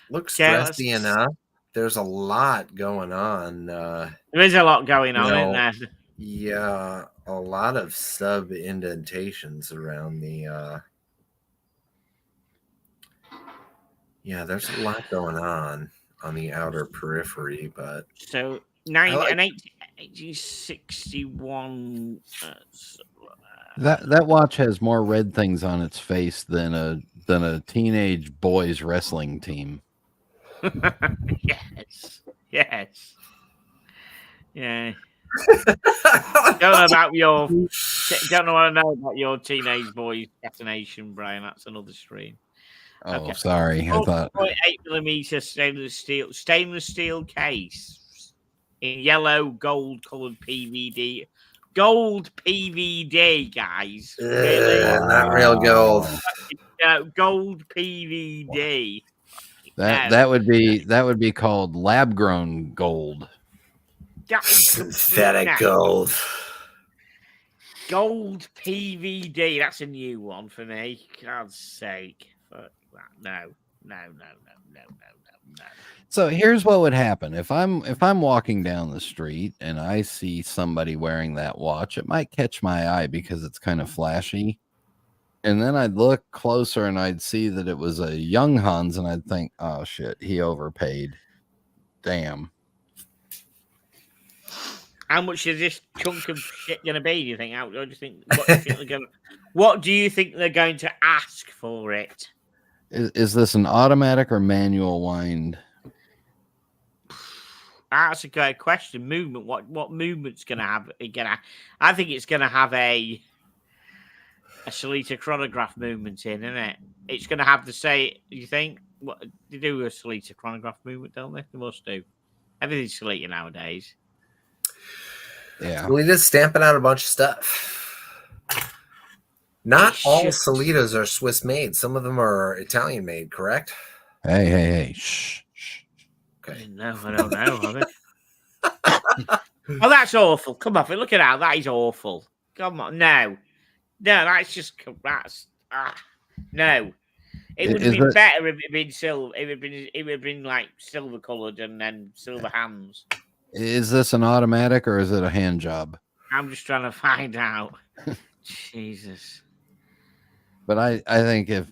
Looks dressy enough. There's a lot going on. There is a lot going on, isn't there? Yeah, a lot of sub indentations around the. Yeah, there's a lot going on the outer periphery, but so 1861. That watch has more red things on its face than a teenage boys wrestling team. Yes. Yeah. Don't want to know about your teenage boys fascination, Brian. That's another stream. Oh, okay. Sorry. I thought 8mm stainless steel case in yellow gold colored PVD. Gold PVD, guys. Really? Not real gold. Gold PVD. That would be called lab grown gold. Synthetic gold. Gold PVD. That's a new one for me. God's sake. No. So here's what would happen if I'm walking down the street and I see somebody wearing that watch. It might catch my eye because it's kind of flashy, and then I'd look closer and I'd see that it was a Younguns, and I'd think, oh shit, he overpaid. Damn. How much is this chunk of shit going to be? Do you think? What do you think they're going to ask for it? Is this an automatic or manual wind? That's a great question. Movement. What movement's going to have? I think it's going to have a Sellita chronograph movement in, isn't it? It's going to have to say. You think? What they do a Sellita chronograph movement, don't they? They must do. Everything's Sellita nowadays. Yeah. We just stamping out a bunch of stuff. Not all Sellitas are Swiss made. Some of them are Italian made, correct? Hey. Shh. Okay. No, I don't know. Oh, that's awful. Come on, look at that. That is awful. Come on. No, that's just no. It would have been better if it had been silver. It would have been like silver colored and then silver hands. Is this an automatic or is it a hand job? I'm just trying to find out. Jesus. But I think it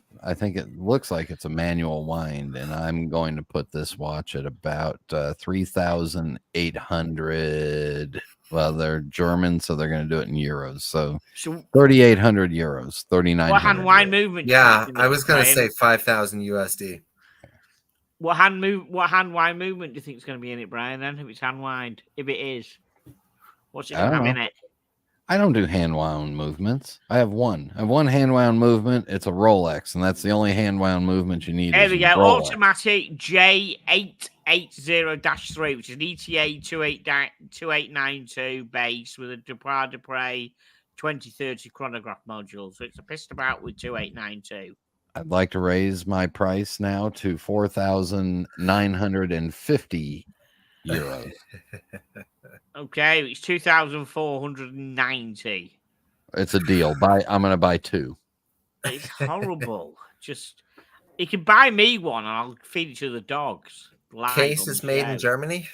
looks like it's a manual wind, and I'm going to put this watch at about 3,800. Well, they're German, so they're going to do it in euros. So 3,800 euros, 39. What hand wind movement? Yeah, I was going to say 5,000 USD. What hand wind movement do you think is going to be in it, Brian? Then, if it's hand wind, if it is, what's it going to have in it? I don't do hand wound movements. I have one hand wound movement. It's a Rolex, and that's the only hand wound movement you need. There we go. Rolex. Automatic J880-3, which is an ETA 2892 base with a Duprat 2030 chronograph module. So it's a pissed about with 2892. I'd like to raise my price now to 4,950 euros. Okay, it's 2,490. It's a deal. I'm going to buy two. It's horrible. Just, you can buy me one, and I'll feed it to the dogs. Case is made in Germany.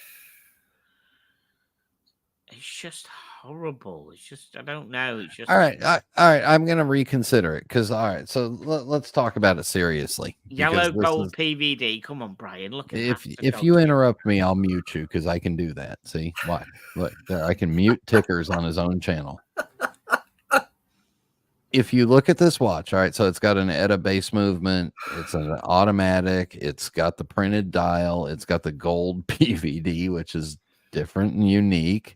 It's just horrible. It's just, I don't know. It's just all right. I'm going to reconsider it because so let's talk about it seriously. Yellow gold PVD. Come on, Brian. Look at if you interrupt me, I'll mute you because I can do that. See why? Look there, I can mute Tickers on his own channel. If you look at this watch, all right, so it's got an ETA base movement. It's an automatic. It's got the printed dial. It's got the gold PVD, which is different and unique.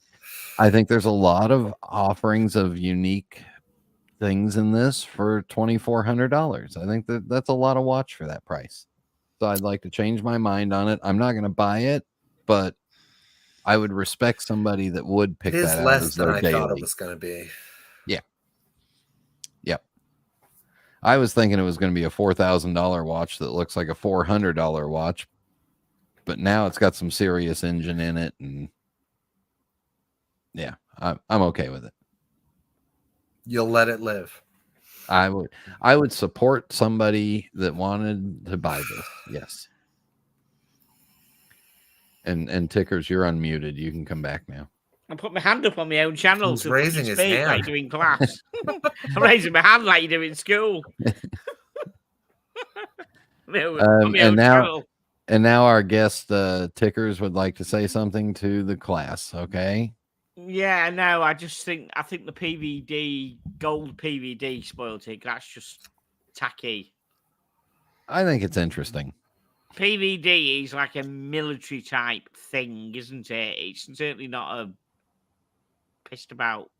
I think there's a lot of offerings of unique things in this for $2,400. I think that's a lot of watch for that price. So I'd like to change my mind on it. I'm not going to buy it, but I would respect somebody that would pick that out as their daily. Thought it was going to be. Yeah. Yep. I was thinking it was going to be a $4,000 watch that looks like a $400 watch, but now it's got some serious engine in it, and yeah, I'm okay with it. You'll let it live. I would support somebody that wanted to buy this. Yes. And Tickers, you're unmuted. You can come back now. I put my hand up on my own channel. He's raising his hand like doing class. I'm raising my hand like you do in school. And now our guest Tickers would like to say something to the class. Okay. Yeah, no, I think the PVD gold PVD spoiled it. That's just tacky. I think it's interesting. PVD is like a military type thing, isn't it? It's certainly not a pissed about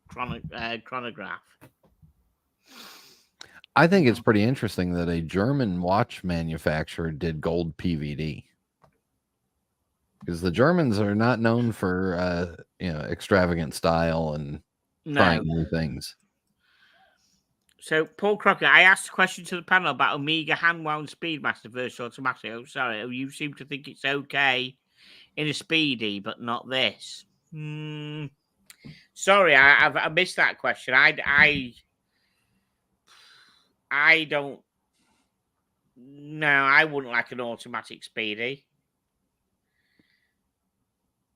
chronograph. I think it's pretty interesting that a German watch manufacturer did gold PVD. Because the Germans are not known for extravagant style and trying new things. So, Paul Crocker, I asked a question to the panel about Omega hand-wound Speedmaster versus automatic. Oh, sorry, you seem to think it's okay in a Speedy, but not this. Sorry, I missed that question. I don't. No, I wouldn't like an automatic Speedy.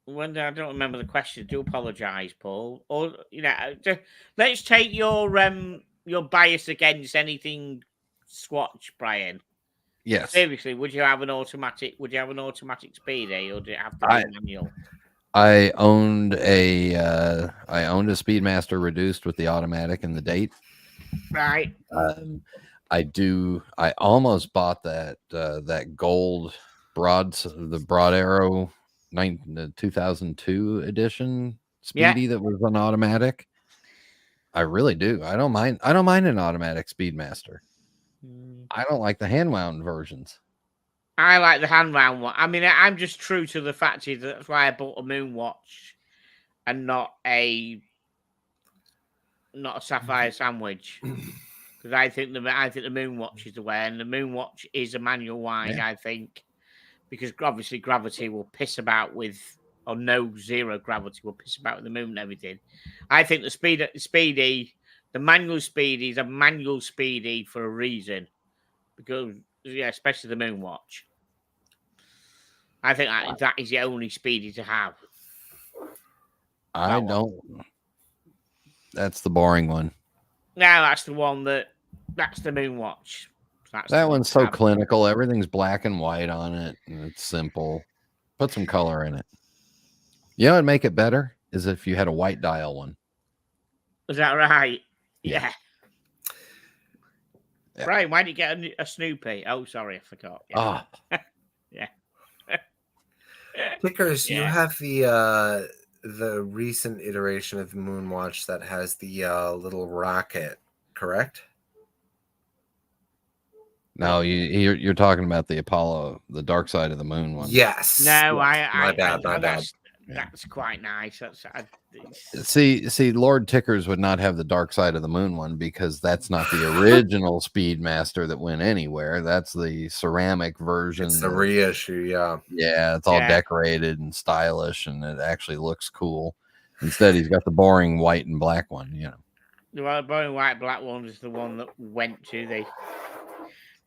I don't remember the question. I do apologise, Paul. Or let's take your bias against anything Swatch, Brian. Yes. Seriously, would you have an automatic Speedy, or do it have to be manual? I owned a Speedmaster reduced with the automatic and the date. Right. I almost bought that gold the Broad Arrow 2002 edition Speedy that was an automatic. I really do. I don't mind an automatic Speedmaster. I don't like the hand wound versions. I like the hand wound one. I mean, I'm just true to the fact is that's why I bought a Moonwatch and not a Sapphire Sandwich. Because I think the Moonwatch is the way, and the Moonwatch is a manual wind, I think. Because obviously gravity will piss about with, or zero gravity will piss about with the moon and everything. I think the manual Speedy is a manual Speedy for a reason. because especially the Moonwatch. I think that is the only speedy to have. I don't. That's the boring one. No, that's the one that's the Moonwatch. That one's so clinical. Everything's black and white on it, and it's simple. Put some color in it. You know what'd make it better is if you had a white dial one. Is that right? Yeah. Right, why did you get a Snoopy? Oh, sorry, I forgot. Yeah. Oh. Yeah. Tickers, you have the recent iteration of the Moonwatch that has the little rocket, correct? No, you're talking about the Apollo, the Dark Side of the Moon one. Yes. No, yes. My bad. That's quite nice. See, Lord Tickers would not have the Dark Side of the Moon one because that's not the original Speedmaster that went anywhere. That's the ceramic version. It's the reissue, yeah. Yeah, it's all decorated and stylish, and it actually looks cool. Instead, he's got the boring white and black one, The boring white black one is the one that went to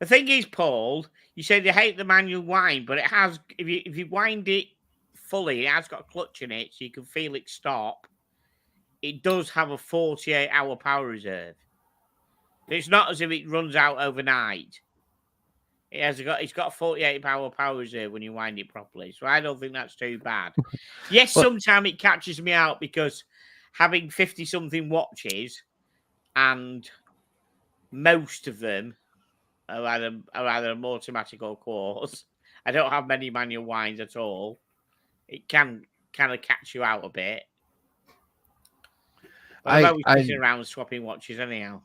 the thing is, Paul, you said you hate the manual wind, but it has, if you wind it fully, it has got a clutch in it, so you can feel it stop. It does have a 48-hour power reserve. It's not as if it runs out overnight. It's got a 48-hour power reserve when you wind it properly, so I don't think that's too bad. Yes, sometimes it catches me out because having 50-something watches, and most of them are either automatic or quartz. I don't have many manual winds at all. It can kind of catch you out a bit. But I'm always sitting around swapping watches anyhow.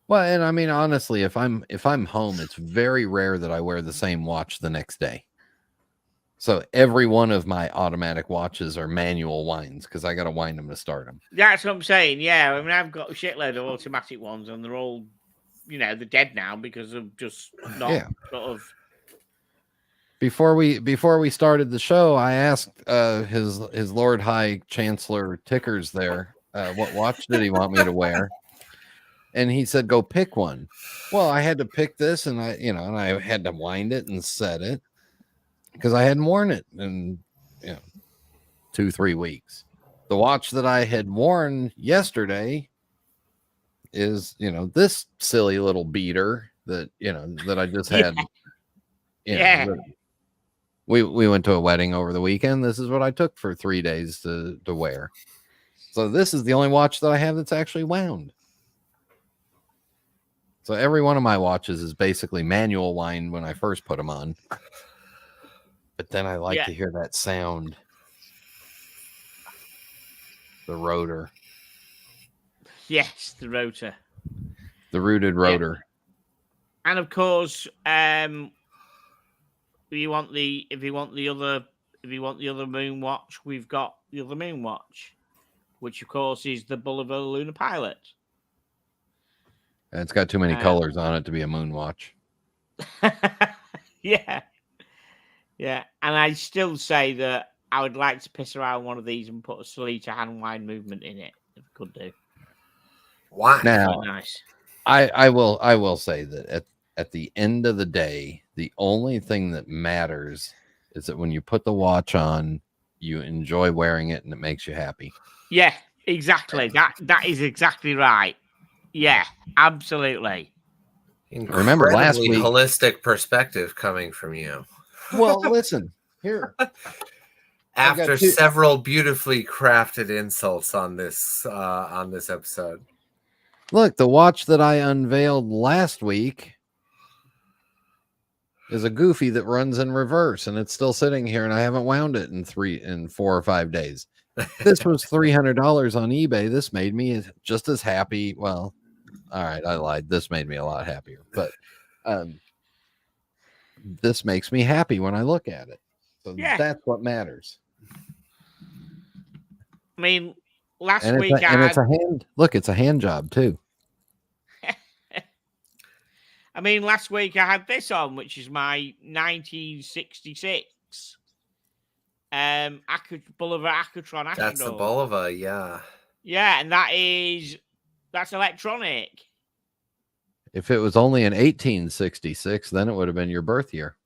Well, and I mean, honestly, if I'm home, it's very rare that I wear the same watch the next day. So every one of my automatic watches are manual winds because I got to wind them to start them. That's what I'm saying. Yeah, I mean, I've got a shitload of automatic ones, and they're all, they're dead now because of just not sort of. Before we started the show, I asked his Lord High Chancellor Tickers there what watch did he want me to wear, and he said go pick one. Well, I had to pick this, and I had to wind it and set it because I hadn't worn it in 2-3 weeks. The watch that I had worn yesterday is this silly little beater that that I just had. We went to a wedding over the weekend. This is what I took for 3 days to wear. So this is the only watch that I have that's actually wound. So every one of my watches is basically manual wind when I first put them on. But then I like to hear that sound. The rotor. Yes, the rotor. The rooted rotor. Yeah. And of course, if you want the other Moonwatch, we've got the other Moonwatch, which of course is the Bulliver Lunar Pilot. And it's got too many colors on it to be a Moonwatch. Yeah. And I still say that I would like to piss around one of these and put a Sellita hand wind movement in it if I could do. Wow. Now, nice. I will say that at the end of the day, the only thing that matters is that when you put the watch on, you enjoy wearing it and it makes you happy. Yeah, exactly. That is exactly right. Yeah, absolutely. Remember last week, holistic perspective coming from you. Well, listen here. After several beautifully crafted insults on this episode. Look, the watch that I unveiled last week is a Goofy that runs in reverse, and it's still sitting here, and I haven't wound it in 4 or 5 days. This was $300 on eBay. This made me just as happy. Well, all right, I lied. This made me a lot happier, but this makes me happy when I look at it. So that's what matters. I mean, last week it's a hand. Look, it's a hand job too. I mean, last week I had this on, which is my 1966 Bulliver Accutron Astrodome. That's the Bulliver, yeah. Yeah, and that's electronic. If it was only in 1866, then it would have been your birth year.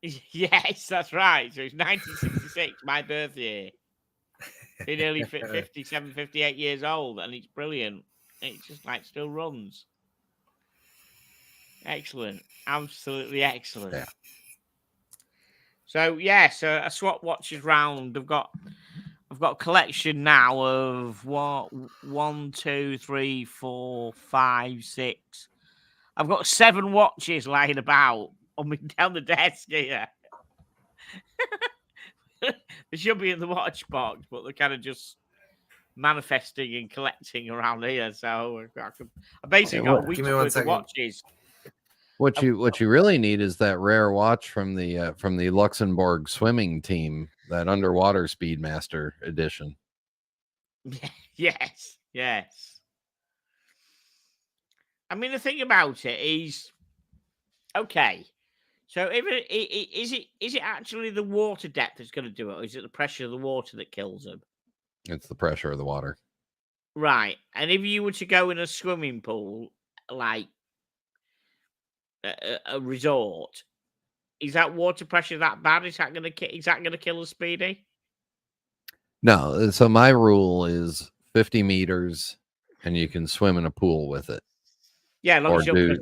Yes, that's right. So it's 1966, my birth year. Been nearly 57, 58 years old, and it's brilliant. It's just like still runs. Excellent. Absolutely excellent. Yeah. So so a SWAT watches round. I've got a collection now of 1, 2, 3, 4, 5, 6. I've got 7 watches lying about on me down the desk here. They should be in the watch box, but they're kind of just manifesting and collecting around here. So I basically got a week's worth of watches. What you really need is that rare watch from the Luxembourg swimming team, that underwater Speedmaster edition. Yes. I mean, the thing about it is, okay. So, is it actually the water depth that's going to do it, or is it the pressure of the water that kills them? It's the pressure of the water, right? And if you were to go in a swimming pool, like a resort, is that water pressure that bad? Is that going to kill a Speedy? No. So my rule is 50 meters, and you can swim in a pool with it. Yeah, as long as you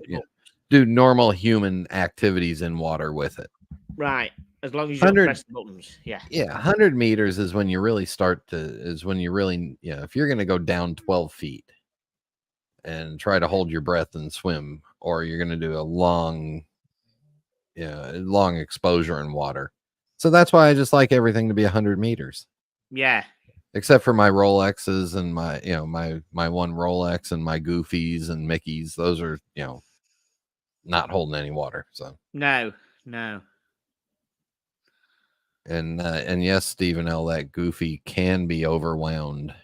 do normal human activities in water with it. Right. As long as you don't press the buttons. Yeah. Yeah. 100 meters is when you really if you're going to go down 12 feet and try to hold your breath and swim, or you're going to do a long exposure in water. So that's why I just like everything to be 100 meters. Yeah. Except for my Rolexes and my one Rolex and my Goofies and Mickeys. Those are, not holding any water. So no. And yes, Stephen L., that Goofy can be overwound.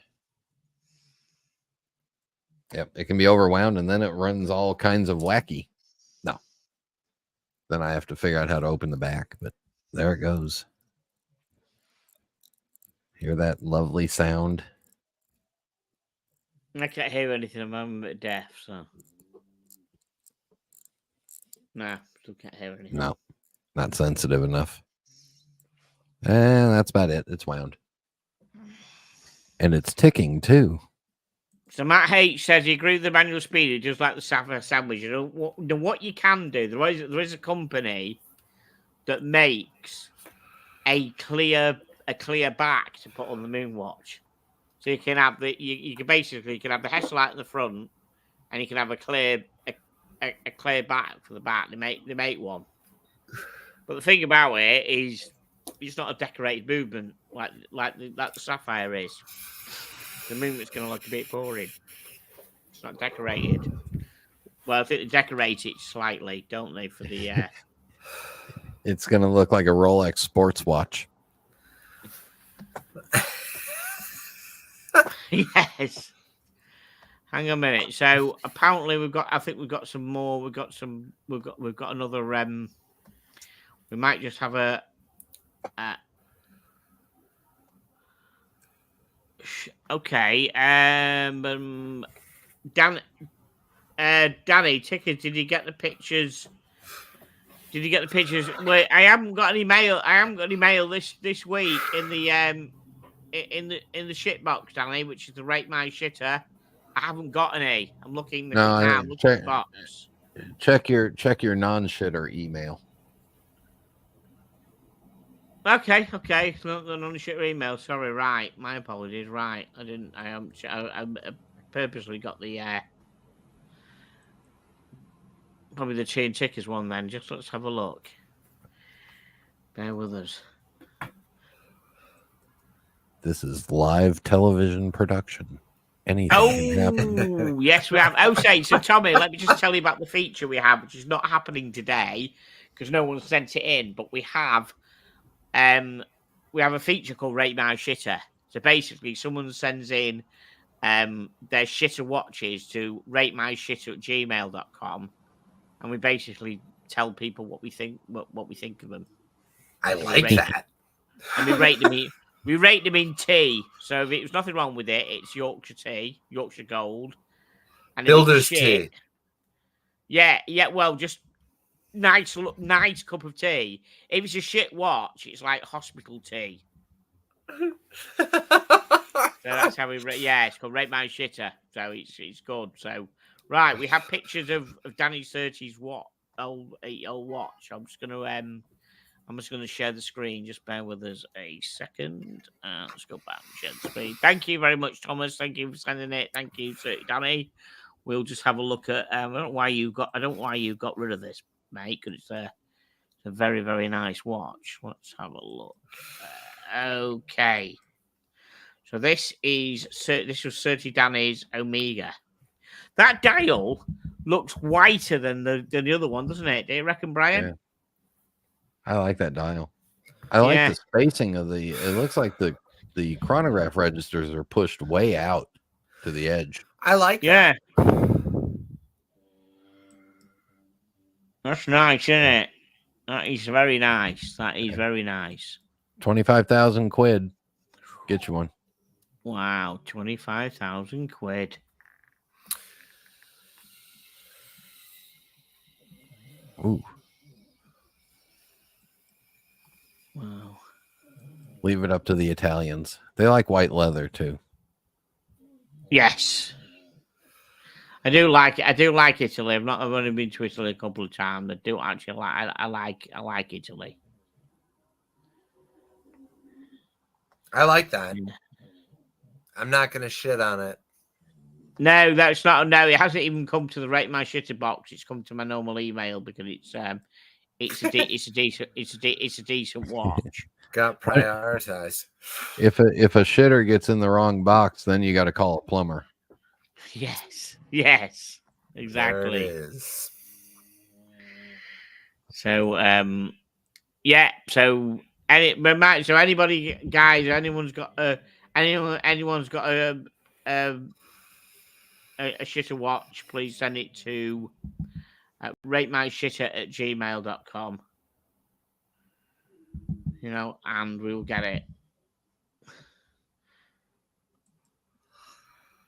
Yep, it can be overwound, and then it runs all kinds of wacky. No. Then I have to figure out how to open the back, but there it goes. Hear that lovely sound? I can't hear anything. I'm a bit deaf, so. No, still can't hear anything. No, not sensitive enough. And that's about it. It's wound. And it's ticking, too. So Matt H says he agrees with the manual speed, just like the Sapphire sandwich. What you can do, there is a company that makes a clear back to put on the Moonwatch. So you can have you can have the Headlight in the front, and you can have a clear back for the back. They make one. But the thing about it is, it's not a decorated movement like the Sapphire is. The movement's going to look a bit boring. It's not decorated. Well, I think they decorate it slightly, don't they, for the... It's going to look like a Rolex sports watch. Yes. Hang on a minute. So apparently we've got some more. We've got another. We might just have a. Okay. Danny Ticker, did you get the pictures? Wait, I haven't got any mail. This week in the shit box, Danny, which is the Rate My Shitter. I haven't got any. I'm looking now. I'm looking at the box. Check your non-shitter email. Okay. It's not the non-shitter email. Sorry, right. My apologies. Right, I purposely got the probably the Chain Tickers one then. Just let's have a look. Bear with us. This is live television production. Anything can happen. Yes, we have. Okay, so Tommy, let me just tell you about the feature we have, which is not happening today because no one sent it in. But we have a feature called Rate My Shitter. So basically, someone sends in their shitter watches to ratemyshitter@gmail.com, and we basically tell people what we think of them. I like that. And we rate them. We rate them in tea. So if there's nothing wrong with it, it's Yorkshire tea, Yorkshire Gold. And Builder's tea. Yeah. Well, just nice cup of tea. If it's a shit watch, it's like hospital tea. So that's how we. Yeah, it's called Rate My Shitter. So it's good. So right, we have pictures of Danny Surtees' old watch. I'm just gonna share the screen. Just bear with us a second. Let's go back and share the screen. Thank you very much, Thomas. Thank you for sending it. Thank you, Danny. We'll just have a look at. I don't know why you got rid of this, mate. Because it's a very, very nice watch. Let's have a look. Okay. So this was Surtee Danny's Omega. That dial looks whiter than the other one, doesn't it? Do you reckon, Brian? Yeah. I like that dial. I like the spacing of the. It looks like the chronograph registers are pushed way out to the edge. I like that. That's nice, isn't it? That is very nice. That is very nice. 25,000 quid. Get you one. Wow, 25,000 quid. Ooh. Wow. Leave it up to the Italians. They like white leather too. Yes. I do like Italy. I've only been to Italy a couple of times. I do actually I like Italy. I like that. I'm not gonna shit on it. No, that's not. No, it hasn't even come to the Rate My Shitter box. It's come to my normal email because it's a decent watch. Got prioritized. If a shitter gets in the wrong box, then you got to call a plumber. Yes, exactly. There it is. So, so anybody, guys, anyone's got a shitter watch, please send it to ratemyshitter@gmail.com. And we'll get it.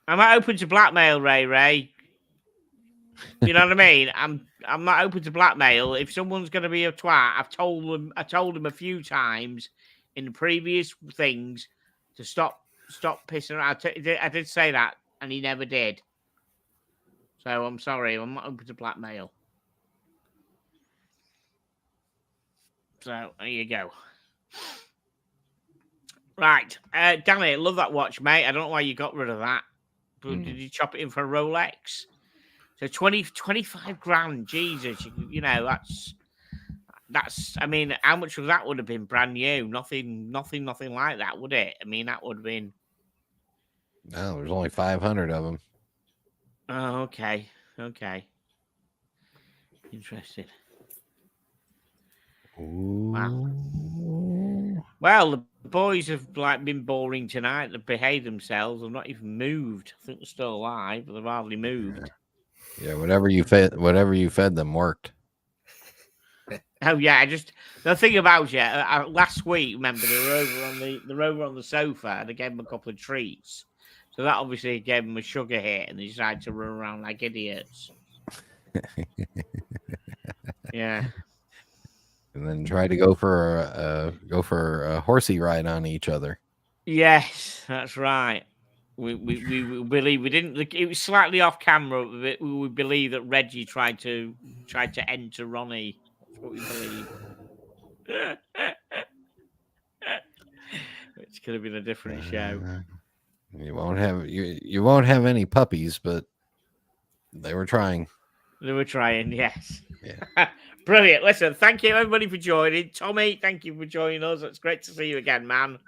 I'm not open to blackmail, Ray. You know what I mean? I'm not open to blackmail. If someone's going to be a twat, I told him a few times in the previous things to stop pissing around. I did say that, and he never did. So I'm sorry. I'm not open to blackmail. So there you go. Right. Danny, I love that watch, mate. I don't know why you got rid of that. But did you chop it in for a Rolex? So 25 grand. Jesus. That's, I mean, how much of that would have been brand new? Nothing like that, would it? I mean, that would have been. No, there's only 500 of them. Oh, okay. Interesting. Ooh. Wow. Well, the boys have been boring tonight. They've behaved themselves. They've not even moved. I think they're still alive, but they've hardly moved. Yeah, whatever you fed them worked. Oh yeah, the thing about last week, remember they were over on the sofa and I gave them a couple of treats. So that obviously gave them a sugar hit and they decided to run around like idiots. Yeah. And then try to go for a horsey ride on each other. Yes, that's right. We believe we didn't. It was slightly off camera. We believe that Reggie tried to enter Ronnie. That's what we believe. It's going to be a different show. You won't have any puppies, but they were trying. They were trying, yes. Yeah. Brilliant. Listen, thank you everybody for joining. Tommy, thank you for joining us. It's great to see you again, man.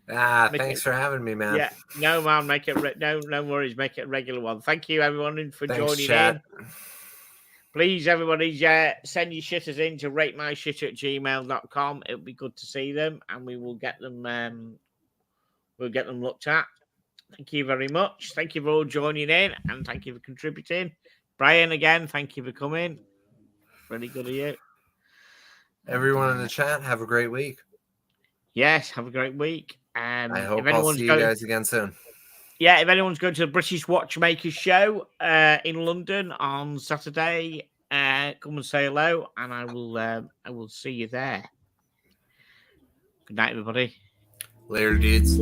Thanks for having me, man. Yeah, no, man. Make it no worries. Make it a regular one. Thank you, everyone, for joining in. Please, everybody, send your shitters in to ratemyshitter@gmail.com. It'll be good to see them, and we will get them. We'll get them looked at. Thank you very much. Thank you for all joining in, and thank you for contributing. Brian, again, thank you for coming. Really good of you. Everyone in the chat, have a great week. Yes, have a great week. I hope I'll see you guys again soon. Yeah, if anyone's going to the British Watchmakers Show in London on Saturday, come and say hello, and I will see you there. Good night, everybody. Later, dudes.